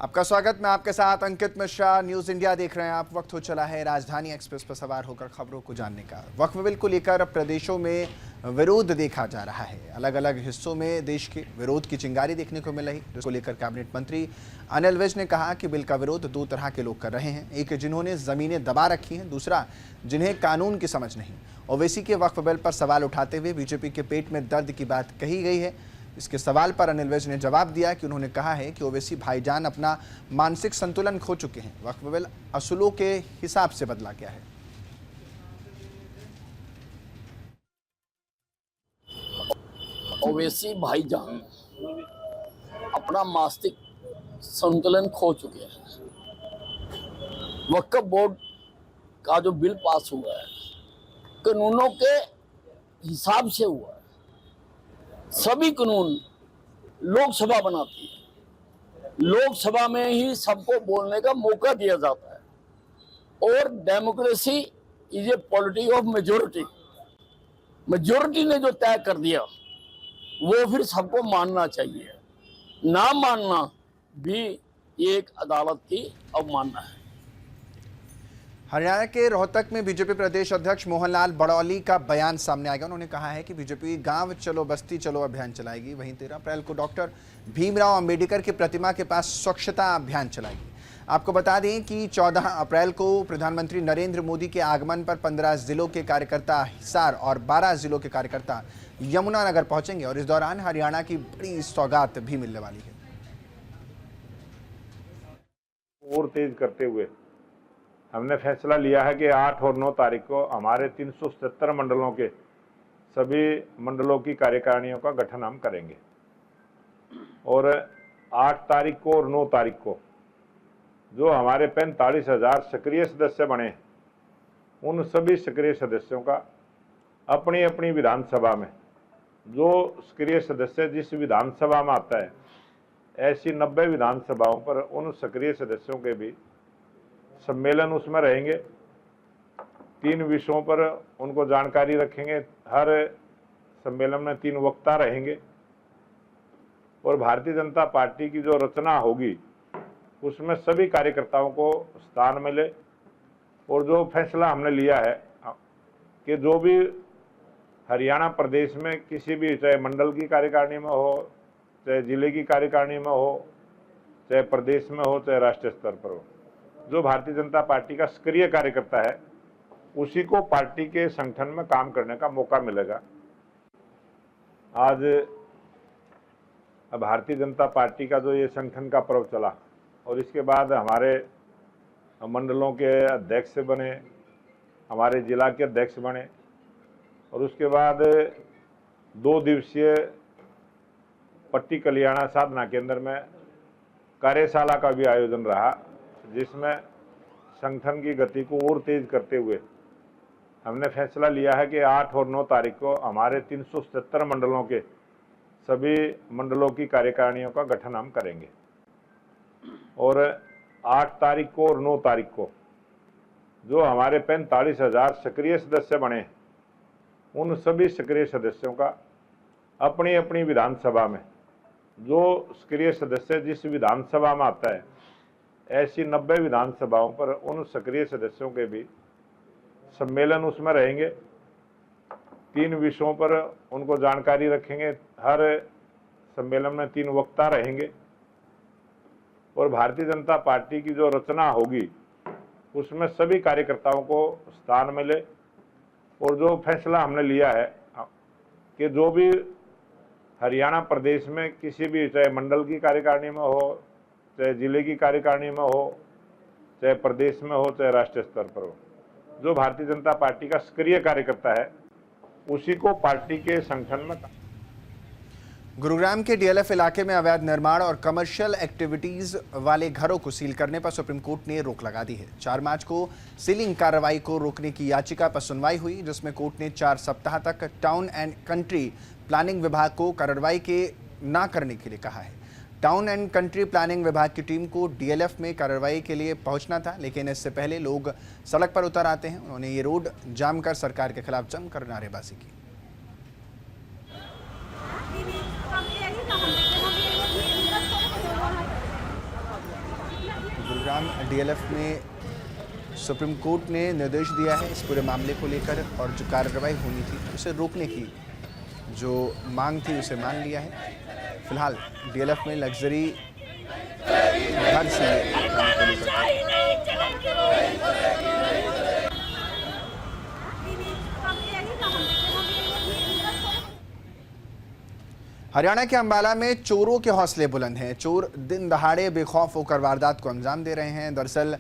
आपका स्वागत। मैं आपके साथ अंकित मिश्रा। न्यूज इंडिया देख रहे हैं आप। वक्त हो चला है राजधानी एक्सप्रेस पर सवार होकर खबरों को जानने का। वक्फ बिल को लेकर प्रदेशों में विरोध देखा जा रहा है। अलग अलग हिस्सों में देश के विरोध की चिंगारी देखने को मिल रही, जिसको लेकर कैबिनेट मंत्री अनिल विज ने कहा कि बिल का विरोध दो तरह के लोग कर रहे हैं। एक जिन्होंने जमीनें दबा रखी हैं, दूसरा जिन्हें कानून की समझ नहीं। ओवैसी के वक्फ बिल पर सवाल उठाते हुए बीजेपी के पेट में दर्द की बात कही गई है। इसके सवाल पर अनिल विज ने जवाब दिया कि उन्होंने कहा है कि ओवैसी भाईजान अपना मानसिक संतुलन खो चुके हैं। वक्फ बिल असूलों के हिसाब से बदला गया है। ओवैसी भाईजान अपना मानसिक संतुलन खो चुके हैं। वक्फ बोर्ड का जो बिल पास हुआ है कानूनों के हिसाब से हुआ है। सभी कानून लोकसभा बनाती है, लोकसभा में ही सबको बोलने का मौका दिया जाता है और democracy is a politics of majority. Majority ने जो तय कर दिया वो फिर सबको मानना चाहिए। ना मानना भी एक अदालत की अवमानना है। हरियाणा के रोहतक में बीजेपी प्रदेश अध्यक्ष मोहनलाल बड़ौली का बयान सामने आ गया। उन्होंने कहा है कि बीजेपी गांव चलो बस्ती चलो अभियान चलाएगी। वहीं 13 अप्रैल को डॉक्टर भीमराव अंबेडकर की प्रतिमा के पास स्वच्छता अभियान चलाएगी। आपको बता दें कि 14 अप्रैल को प्रधानमंत्री नरेंद्र मोदी के आगमन पर 15 जिलों के कार्यकर्ता हिसार और 12 जिलों के कार्यकर्ता यमुनानगर पहुंचेंगे और इस दौरान हरियाणा की बड़ी सौगात भी मिलने वाली है। और तेज करते हुए हमने फैसला लिया है कि 8 और 9 तारीख को हमारे 377 मंडलों के सभी मंडलों की कार्यकारिणियों का गठन हम करेंगे और 8 तारीख को और 9 तारीख को जो हमारे 45,000 सक्रिय सदस्य बने, उन सभी सक्रिय सदस्यों का अपनी अपनी विधानसभा में, जो सक्रिय सदस्य जिस विधानसभा में आता है, ऐसी 90 विधानसभाओं पर उन सक्रिय सदस्यों के भी सम्मेलन उसमें रहेंगे। 3 विषयों पर उनको जानकारी रखेंगे। हर सम्मेलन में 3 वक्ता रहेंगे और भारतीय जनता पार्टी की जो रचना होगी उसमें सभी कार्यकर्ताओं को स्थान मिले। और जो फैसला हमने लिया है कि जो भी हरियाणा प्रदेश में किसी भी, चाहे मंडल की कार्यकारिणी में हो, चाहे जिले की कार्यकारिणी में हो, चाहे प्रदेश में हो, चाहे राष्ट्रीय स्तर पर हो, जो भारतीय जनता पार्टी का सक्रिय कार्यकर्ता है उसी को पार्टी के संगठन में काम करने का मौका मिलेगा। आज भारतीय जनता पार्टी का जो ये संगठन का पर्व चला और इसके बाद हमारे मंडलों के अध्यक्ष बने, हमारे जिला के अध्यक्ष बने और उसके बाद 2 दिवसीय पट्टी कल्याणा साधना केंद्र में कार्यशाला का भी आयोजन रहा, जिसमें संगठन की गति को और तेज करते हुए हमने फैसला लिया है कि 8 और 9 तारीख को हमारे 377 मंडलों के सभी मंडलों की कार्यकारिणियों का गठन हम करेंगे और 8 तारीख को और 9 तारीख को जो हमारे 45,000 सक्रिय सदस्य बने, उन सभी सक्रिय सदस्यों का अपनी अपनी विधानसभा में, जो सक्रिय सदस्य जिस विधानसभा में आता है, ऐसी 90 विधानसभाओं पर उन सक्रिय सदस्यों के भी सम्मेलन उसमें रहेंगे। 3 विषयों पर उनको जानकारी रखेंगे। हर सम्मेलन में 3 वक्ता रहेंगे और भारतीय जनता पार्टी की जो रचना होगी उसमें सभी कार्यकर्ताओं को स्थान मिले। और जो फैसला हमने लिया है कि जो भी हरियाणा प्रदेश में किसी भी, चाहे मंडल की कार्यकारिणी में हो, चाहे जिले की कार्यकारिणी में हो, चाहे प्रदेश में हो, चाहे राष्ट्रीय स्तर पर हो, जो भारतीय जनता पार्टी का सक्रिय कार्यकर्ता है उसी को पार्टी के संगठन में। गुरुग्राम के डीएलएफ इलाके में अवैध निर्माण और कमर्शियल एक्टिविटीज वाले घरों को सील करने पर सुप्रीम कोर्ट ने रोक लगा दी है। 4 मार्च को सीलिंग कार्रवाई को रोकने की याचिका पर सुनवाई हुई, जिसमें कोर्ट ने 4 सप्ताह तक टाउन एंड कंट्री प्लानिंग विभाग को कार्रवाई के ना करने के लिए कहा है। टाउन एंड कंट्री प्लानिंग विभाग की टीम को डीएलएफ में कार्रवाई के लिए पहुंचना था, लेकिन इससे पहले लोग सड़क पर उतर आते हैं। उन्होंने ये रोड जाम कर सरकार के खिलाफ जमकर नारेबाजी की। मांग डीएलएफ में सुप्रीम कोर्ट ने निर्देश दिया है इस पूरे मामले को लेकर, और जो कार्रवाई होनी थी उसे रोकने की जो मांग थी उसे मान लिया है। फिलहाल डीएलएफ में लग्जरी घर से हरियाणा के अंबाला में चोरों के हौसले बुलंद हैं। चोर दिन दहाड़े बेखौफ होकर वारदात को अंजाम दे रहे हैं। दरअसल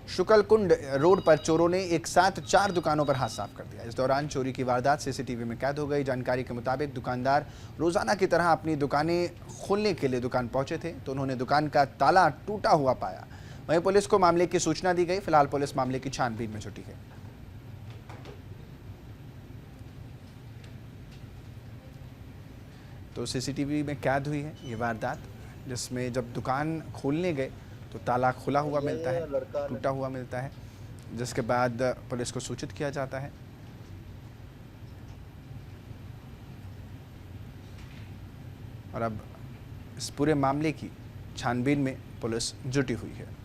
शुक्लकुंड रोड पर चोरों ने एक साथ 4 दुकानों पर हाथ साफ कर दिया। इस दौरान चोरी की वारदात सीसीटीवी में कैद हो गई। जानकारी के मुताबिक दुकानदार रोजाना की तरह अपनी दुकानें खोलने के लिए दुकान पहुंचे थे तो उन्होंने दुकान का ताला टूटा हुआ पाया। वहीं पुलिस को मामले की सूचना दी गई। फिलहाल पुलिस मामले की छानबीन में जुटी है। तो सीसीटीवी में कैद हुई है ये वारदात, जिसमें जब दुकान खोलने गए तो ताला खुला हुआ मिलता है, टूटा हुआ मिलता है, जिसके बाद पुलिस को सूचित किया जाता है। और अब इस पूरे मामले की छानबीन में पुलिस जुटी हुई है।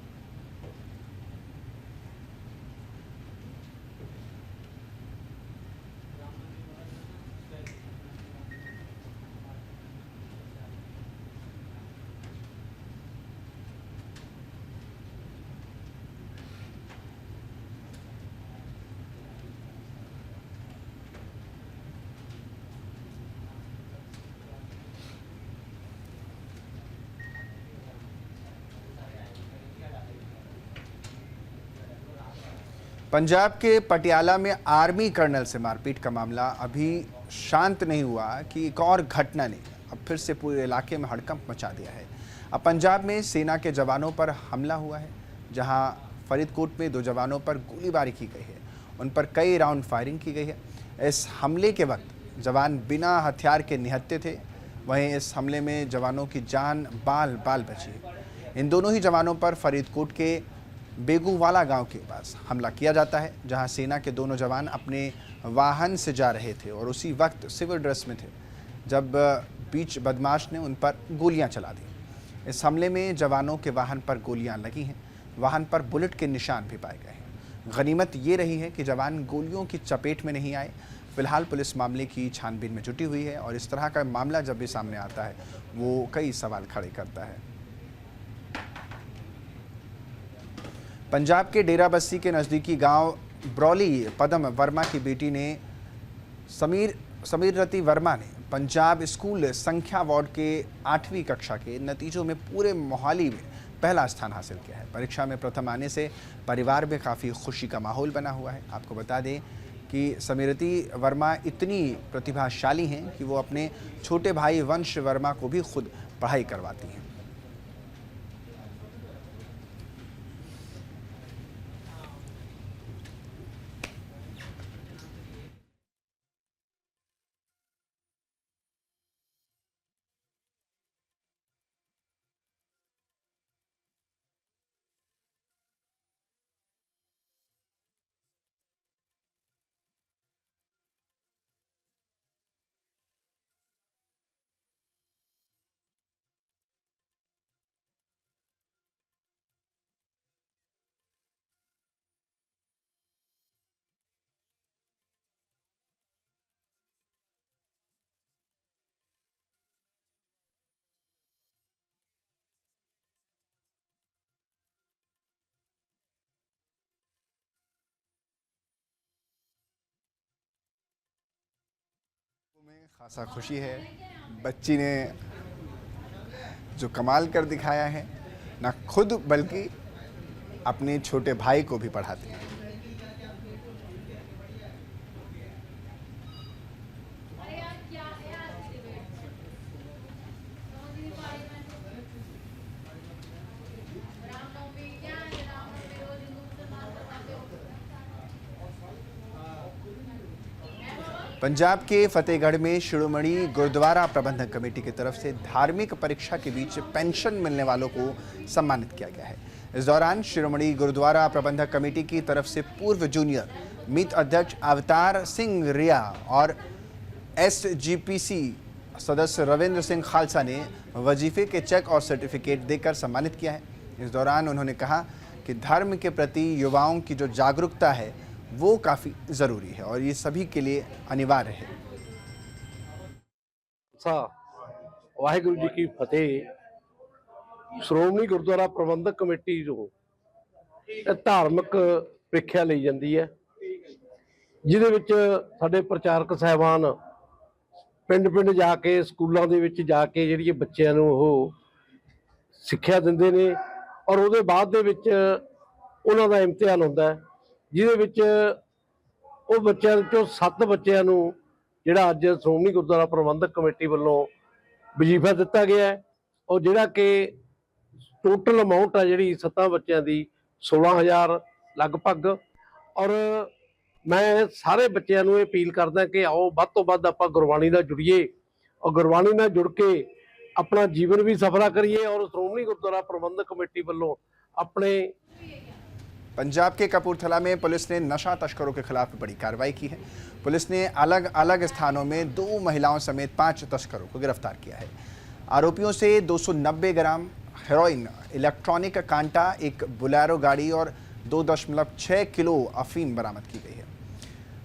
पंजाब के पटियाला में आर्मी कर्नल से मारपीट का मामला अभी शांत नहीं हुआ कि एक और घटना ने अब फिर से पूरे इलाके में हड़कंप मचा दिया है। अब पंजाब में सेना के जवानों पर हमला हुआ है, जहां फरीदकोट में 2 जवानों पर गोलीबारी की गई है। उन पर कई राउंड फायरिंग की गई है। इस हमले के वक्त जवान बिना हथियार के निहत्थे थे। वहीं इस हमले में जवानों की जान बाल बाल बची है। इन दोनों ही जवानों पर फरीदकोट के बेगूवाला गांव के पास हमला किया जाता है, जहां सेना के दोनों जवान अपने वाहन से जा रहे थे और उसी वक्त सिविल ड्रेस में थे जब बीच बदमाश ने उन पर गोलियां चला दी। इस हमले में जवानों के वाहन पर गोलियां लगी हैं। वाहन पर बुलेट के निशान भी पाए गए हैं। गनीमत ये रही है कि जवान गोलियों की चपेट में नहीं आए। फिलहाल पुलिस मामले की छानबीन में जुटी हुई है और इस तरह का मामला जब भी सामने आता है वो कई सवाल खड़े करता है। पंजाब के डेराबस्सी के नज़दीकी गांव ब्रौली पदम वर्मा की बेटी ने समीरती वर्मा ने पंजाब स्कूल संख्या वार्ड के 8वीं कक्षा के नतीजों में पूरे मोहाली में पहला स्थान हासिल किया है। परीक्षा में प्रथम आने से परिवार में काफ़ी खुशी का माहौल बना हुआ है। आपको बता दें कि समीरती वर्मा इतनी प्रतिभाशाली हैं कि वो अपने छोटे भाई वंश वर्मा को भी खुद पढ़ाई करवाती हैं। में खासा खुशी है। बच्ची ने जो कमाल कर दिखाया है, ना खुद बल्कि अपने छोटे भाई को भी पढ़ाती है। पंजाब के फतेहगढ़ में शिरोमणि गुरुद्वारा प्रबंधक कमेटी की तरफ से धार्मिक परीक्षा के बीच पेंशन मिलने वालों को सम्मानित किया गया है। इस दौरान शिरोमणि गुरुद्वारा प्रबंधक कमेटी की तरफ से पूर्व जूनियर मीत अध्यक्ष अवतार सिंह रिया और SGPC सदस्य रविंद्र सिंह खालसा ने वजीफे के चेक और सर्टिफिकेट देकर सम्मानित किया है। इस दौरान उन्होंने कहा कि धर्म के प्रति युवाओं की जो जागरूकता है वो काफ़ी ज़रूरी है और ये सभी के लिए अनिवार्य है। वाहिगुरु जी की फतेह। श्रोमणी गुरुद्वारा प्रबंधक कमेटी जो धार्मिक ਪ੍ਰੀਖਿਆ ਲਈ ਜਾਂਦੀ ਹੈ, ਜਿਹਦੇ ਵਿੱਚ ਸਾਡੇ ਪ੍ਰਚਾਰਕ ਸਾਹਿਬਾਨ ਪਿੰਡ ਜਾ ਕੇ ਸਕੂਲਾਂ ਦੇ ਵਿੱਚ ਜਾ ਕੇ ਜਿਹੜੀ ਬੱਚਿਆਂ ਨੂੰ ਉਹ ਸਿੱਖਿਆ ਦਿੰਦੇ ਨੇ ਔਰ ਉਹਦੇ ਬਾਅਦ ਦੇ ਵਿੱਚ ਉਹਨਾਂ ਦਾ ਇਮਤਿਹਾਨ ਹੁੰਦਾ ਹੈ, ਜਿਹਦੇ ਵਿੱਚ ਉਹ ਬੱਚਿਆਂ ਚੋਂ 7 ਬੱਚਿਆਂ ਨੂੰ ਜਿਹੜਾ ਅੱਜ ਸ਼੍ਰੋਮਣੀ ਗੁਰਦੁਆਰਾ ਪ੍ਰਬੰਧਕ ਕਮੇਟੀ ਵੱਲੋਂ ਵਜ਼ੀਫਾ ਦਿੱਤਾ ਗਿਆ ਹੈ ਔਰ ਜਿਹੜਾ ਕਿ ਟੋਟਲ ਅਮਾਉਂਟ ਆ ਜਿਹੜੀ 7 ਬੱਚਿਆਂ ਦੀ 16,000 ਲਗਭਗ। ਔਰ ਮੈਂ ਸਾਰੇ ਬੱਚਿਆਂ ਨੂੰ ਇਹ ਅਪੀਲ ਕਰਦਾ ਕਿ ਆਓ ਵੱਧ ਤੋਂ ਵੱਧ ਆਪਾਂ ਗੁਰਬਾਣੀ ਨਾਲ ਜੁੜੀਏ ਔਰ ਗੁਰਬਾਣੀ ਨਾਲ ਜੁੜ ਕੇ अपना जीवन भी सफला करिए और श्रोमणी गुरुद्वारा प्रबंधक कमेटी वालों अपने। पंजाब के कपूरथला में पुलिस ने नशा तस्करों के खिलाफ बड़ी कार्रवाई की है। पुलिस ने अलग अलग स्थानों में 2 महिलाओं समेत 5 तस्करों को गिरफ्तार किया है। आरोपियों से 290 ग्राम हेरोइन, इलेक्ट्रॉनिक कांटा, एक बुलेरो गाड़ी और 2.6 किलो अफीम बरामद की गई है।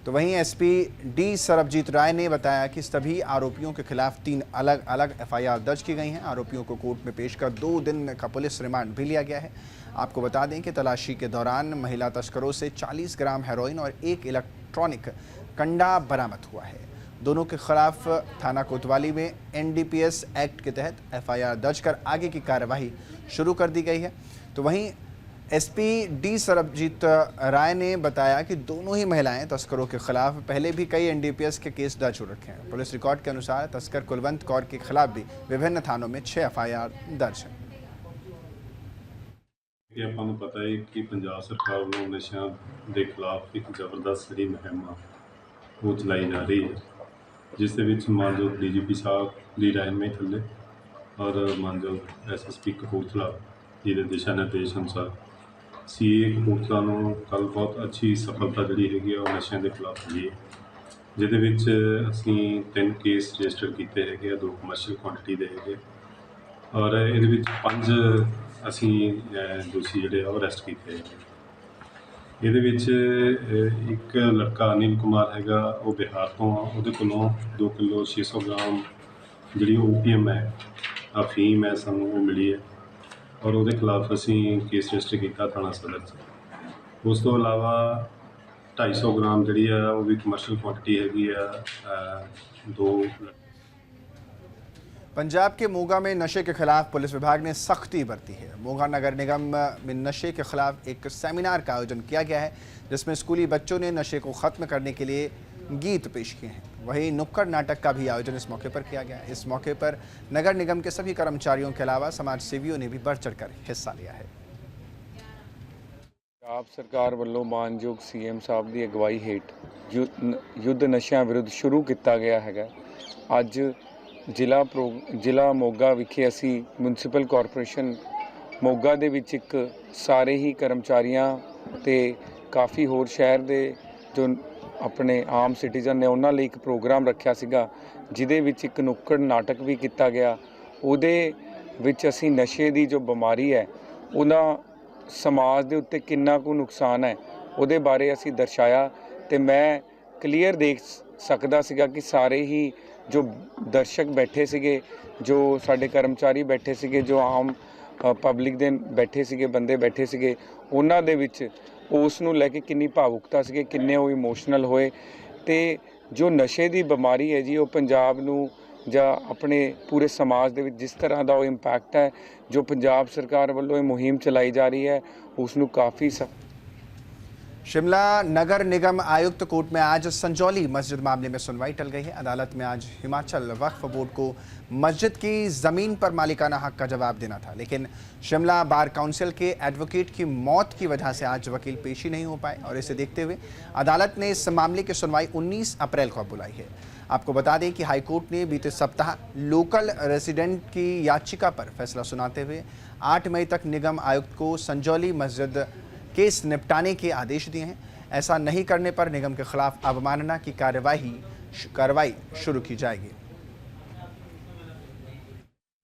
तो वहीं एसपी डी सरबजीत राय ने बताया कि सभी आरोपियों के खिलाफ 3 अलग अलग एफआईआर दर्ज की गई हैं। आरोपियों को कोर्ट में पेश कर 2 दिन का पुलिस रिमांड भी लिया गया है। आपको बता दें कि तलाशी के दौरान महिला तस्करों से 40 ग्राम हेरोइन और 1 इलेक्ट्रॉनिक कंडा बरामद हुआ है। दोनों के खिलाफ थाना कोतवाली में एनडीपीएस एक्ट के तहत एफआईआर दर्ज कर आगे की कार्यवाही शुरू कर दी गई है। तो वहीं एसपी डी सरबजीत राय ने बताया कि दोनों ही महिलाएं तस्करों के खिलाफ पहले भी कई एनडीपीएस के केस दर्ज हो रखे हैं। पुलिस रिकॉर्ड के अनुसार तस्कर कुलवंत कौर के खिलाफ भी विभिन्न थानों में 6 एफआईआर दर्ज हैं। ਆਪਾਂ ਨੂੰ ਪਤਾ ਹੈ ਕਿ ਪੰਜਾਬ ਸਰਕਾਰ ਵੱਲੋਂ ਨਸ਼ਿਆਂ ਦੇ ਖਿਲਾਫ ਇੱਕ ਜ਼ਬਰਦਸਤ ਜਿਹੜੀ ਮੁਹਿੰਮ ਉਹ ਚਲਾਈ ਜਾ ਰਹੀ ਹੈ, ਜਿਸ ਦੇ ਵਿੱਚ ਮਾਨਯੋਗ ਡੀਜੀਪੀ ਸਾਹਿਬ ਦੀ ਰਹਿਨੁਮਾਈ ਥੱਲੇ ਔਰ ਮਾਨਯੋਗ ਐਸਐਸਪੀ ਕਪੂਰਥਲਾ ਜੀ ਦੇ ਦਿਸ਼ਾ ਨਿਰਦੇਸ਼ ਅਨੁਸਾਰ ਸੀਏ ਕਪੂਰਥਲਾ ਨੂੰ ਕੱਲ੍ਹ ਬਹੁਤ ਅੱਛੀ ਸਫਲਤਾ ਜਿਹੜੀ ਹੈਗੀ ਆ ਉਹ ਨਸ਼ਿਆਂ ਦੇ ਖਿਲਾਫ ਮਿਲੀ ਹੈ, ਜਿਹਦੇ ਵਿੱਚ ਅਸੀਂ 3 ਕੇਸ ਰਜਿਸਟਰ ਕੀਤੇ ਹੈਗੇ ਆ, 2 ਕਮਰਸ਼ੀਅਲ ਕੁਆਂਟੀਟੀ ਦੇ ਹੈਗੇ ਔਰ ਇਹਦੇ ਵਿੱਚ 5 ਅਸੀਂ ਦੋਸ਼ੀ ਜਿਹੜੇ ਆ ਉਹ ਅਰੈਸਟ ਕੀਤੇ ਹੈਗੇ। ਇਹਦੇ ਵਿੱਚ ਇੱਕ ਲੜਕਾ ਅਨਿਲ ਕੁਮਾਰ ਹੈਗਾ, ਉਹ ਬਿਹਾਰ ਤੋਂ ਆ, ਉਹਦੇ ਕੋਲੋਂ 2 ਕਿਲੋ 600 ਗ੍ਰਾਮ ਜਿਹੜੀ ਓਪੀਐਮ ਹੈ, ਅਫੀਮ ਹੈ, ਸਾਨੂੰ ਉਹ ਮਿਲੀ ਹੈ ਔਰ ਉਹਦੇ ਖਿਲਾਫ ਅਸੀਂ ਕੇਸ ਰਜਿਸਟਰ ਕੀਤਾ ਥਾਣਾ ਸਦਰ 'ਚ। ਉਸ ਤੋਂ ਇਲਾਵਾ 250 ਗ੍ਰਾਮ ਜਿਹੜੀ ਆ ਉਹ ਵੀ ਕਮਰਸ਼ੀਅਲ ਕੁਆਂਟੀਟੀ हैगी आ 2। पंजाब के मोगा में नशे के खिलाफ पुलिस विभाग ने सख्ती बरती है। मोगा नगर निगम में नशे के खिलाफ एक सेमिनार का आयोजन किया गया है, जिसमें स्कूली बच्चों ने नशे को ख़त्म करने के लिए गीत पेश किए हैं। वहीं नुक्कड़ नाटक का भी आयोजन इस मौके पर किया गया। इस मौके पर नगर निगम के सभी कर्मचारियों के अलावा समाज सेवियों ने भी बढ़ चढ़ कर हिस्सा लिया है। ਪੰਜਾਬ ਸਰਕਾਰ ਵੱਲੋਂ ਮਾਨਯੋਗ ਸੀਐਮ ਸਾਹਿਬ ਦੀ ਅਗਵਾਈ ਹੇਠ ਯੁੱਧ ਨਸ਼ਿਆਂ ਵਿਰੁੱਧ ਸ਼ੁਰੂ ਕੀਤਾ ਗਿਆ ਹੈਗਾ। ਅੱਜ ਜ਼ਿਲ੍ਹਾ ਮੋਗਾ ਵਿਖੇ ਅਸੀਂ ਮਿਊਨਿਸਪਲ ਕਾਰਪੋਰੇਸ਼ਨ ਮੋਗਾ ਦੇ ਵਿੱਚ ਇੱਕ ਸਾਰੇ ਹੀ ਕਰਮਚਾਰੀਆਂ ਤੇ ਕਾਫੀ ਹੋਰ ਸ਼ਹਿਰ ਦੇ ਜੋ ਆਪਣੇ ਆਮ ਸਿਟੀਜ਼ਨ ਨੇ ਉਹਨਾਂ ਲਈ ਇੱਕ ਪ੍ਰੋਗਰਾਮ ਰੱਖਿਆ ਸੀਗਾ, ਜਿਹਦੇ ਵਿੱਚ ਇੱਕ ਨੁੱਕੜ ਨਾਟਕ ਵੀ ਕੀਤਾ ਗਿਆ। ਉਹਦੇ ਵਿੱਚ ਅਸੀਂ ਨਸ਼ੇ ਦੀ ਜੋ ਬਿਮਾਰੀ ਹੈ ਉਹਦਾ ਸਮਾਜ ਦੇ ਉੱਤੇ ਕਿੰਨਾ ਕੁ ਨੁਕਸਾਨ ਹੈ ਉਹਦੇ ਬਾਰੇ ਅਸੀਂ ਦਰਸਾਇਆ ਤੇ ਮੈਂ ਕਲੀਅਰ ਦੇਖ ਸਕਦਾ ਸੀਗਾ ਕਿ ਸਾਰੇ ਹੀ ਜੋ ਦਰਸ਼ਕ ਬੈਠੇ ਸੀਗੇ, ਜੋ ਸਾਡੇ ਕਰਮਚਾਰੀ ਬੈਠੇ ਸੀਗੇ, ਜੋ ਆਮ ਪਬਲਿਕ ਦੇ ਬੈਠੇ ਸੀਗੇ, ਬੰਦੇ ਬੈਠੇ ਸੀਗੇ, ਉਹਨਾਂ ਦੇ ਵਿੱਚ ਉਸ ਨੂੰ ਲੈ ਕੇ ਕਿੰਨੀ ਭਾਵੁਕਤਾ ਸੀਗੇ, ਕਿੰਨੇ ਉਹ ਇਮੋਸ਼ਨਲ ਹੋਏ। ਤੇ ਜੋ ਨਸ਼ੇ ਦੀ ਬਿਮਾਰੀ ਹੈ ਜੀ, ਉਹ ਪੰਜਾਬ ਨੂੰ ਜਾਂ ਆਪਣੇ ਪੂਰੇ ਸਮਾਜ ਦੇ ਵਿੱਚ ਜਿਸ ਤਰ੍ਹਾਂ ਦਾ ਉਹ ਇੰਪੈਕਟ ਹੈ, ਜੋ ਪੰਜਾਬ ਸਰਕਾਰ ਵੱਲੋਂ ਇਹ ਮੁਹਿੰਮ ਚਲਾਈ ਜਾ ਰਹੀ ਹੈ, ਉਸ ਨੂੰ ਕਾਫੀ शिमला नगर निगम आयुक्त कोर्ट में आज संजौली मस्जिद मामले में सुनवाई टल गई है। अदालत में आज हिमाचल वक्फ बोर्ड को मस्जिद की ज़मीन पर मालिकाना हक का जवाब देना था, लेकिन शिमला बार काउंसिल के एडवोकेट की मौत की वजह से आज वकील पेशी नहीं हो पाए और इसे देखते हुए अदालत ने इस मामले की सुनवाई 19 अप्रैल को बुलाई है। आपको बता दें कि हाईकोर्ट ने बीते सप्ताह लोकल रेसिडेंट की याचिका पर फैसला सुनाते हुए 8 मई तक निगम आयुक्त को संजौली मस्जिद केस निपटाने के आदेश दिए हैं। ऐसा नहीं करने पर निगम के खिलाफ अवमानना की कार्रवाई शुरू की जाएगी।